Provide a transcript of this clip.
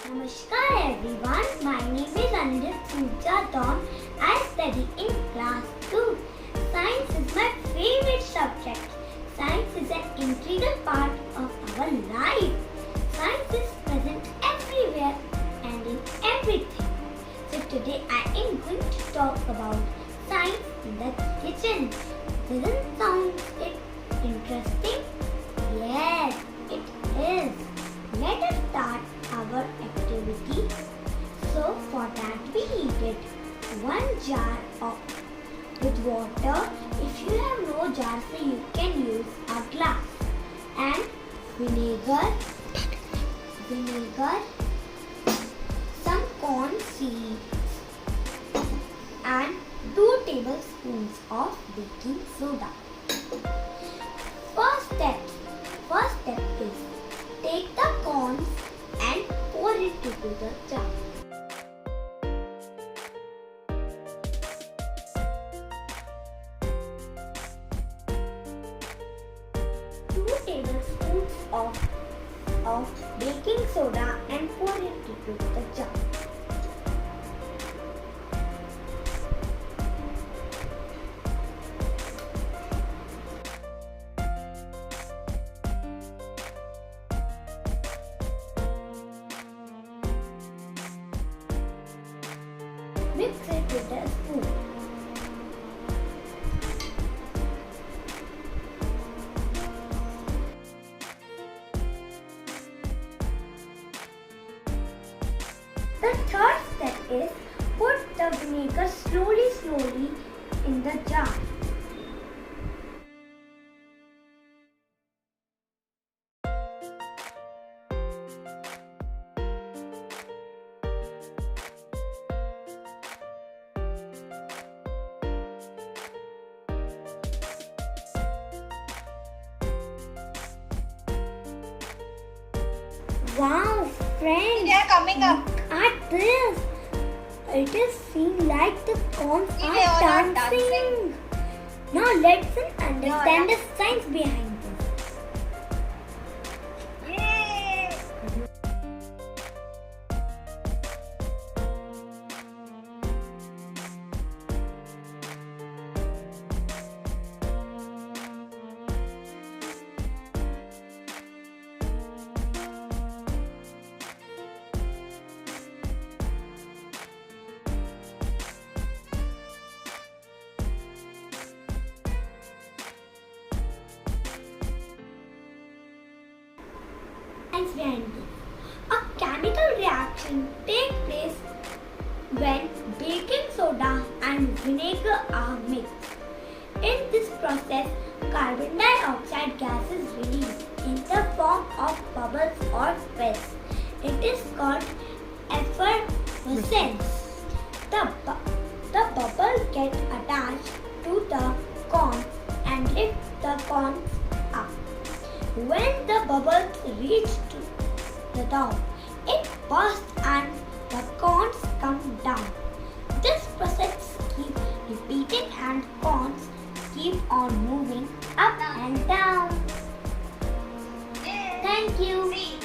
Namaskar everyone, my name is Aniruddh. I study in class 2. Science is my favorite subject. Science is an integral part of our life. Science is present everywhere and in everything. So today I am going to talk about science in the kitchen. Doesn't sound it interesting? Yes, it is. Let us start our activity. So for that we needed 1 jar with water. If you have no jar, so you can use a glass, and vinegar, some corn seeds, and 2 tablespoons of baking soda. First step is take the corns and pour it into the jar. Two tablespoons of baking soda and pour it into the jar. Mix it with a spoon. The third step is put the vinegar slowly in the jar. Wow, friends! They are coming up. Look at this! It is seeing like the corns See, they all are are dancing. dancing. Now let's understand the science behind this. Yay! Science behind this. A chemical reaction takes place when baking soda and vinegar are mixed. In this process, carbon dioxide gas is released in the form of bubbles or spirits. It is called effervescence. The bubbles get attached to the corn and lift the corns up. When the bubbles reach to the top, it bursts and the corns come down. This process keeps repeating and corns keep on moving up and down. Yay! Thank you. See.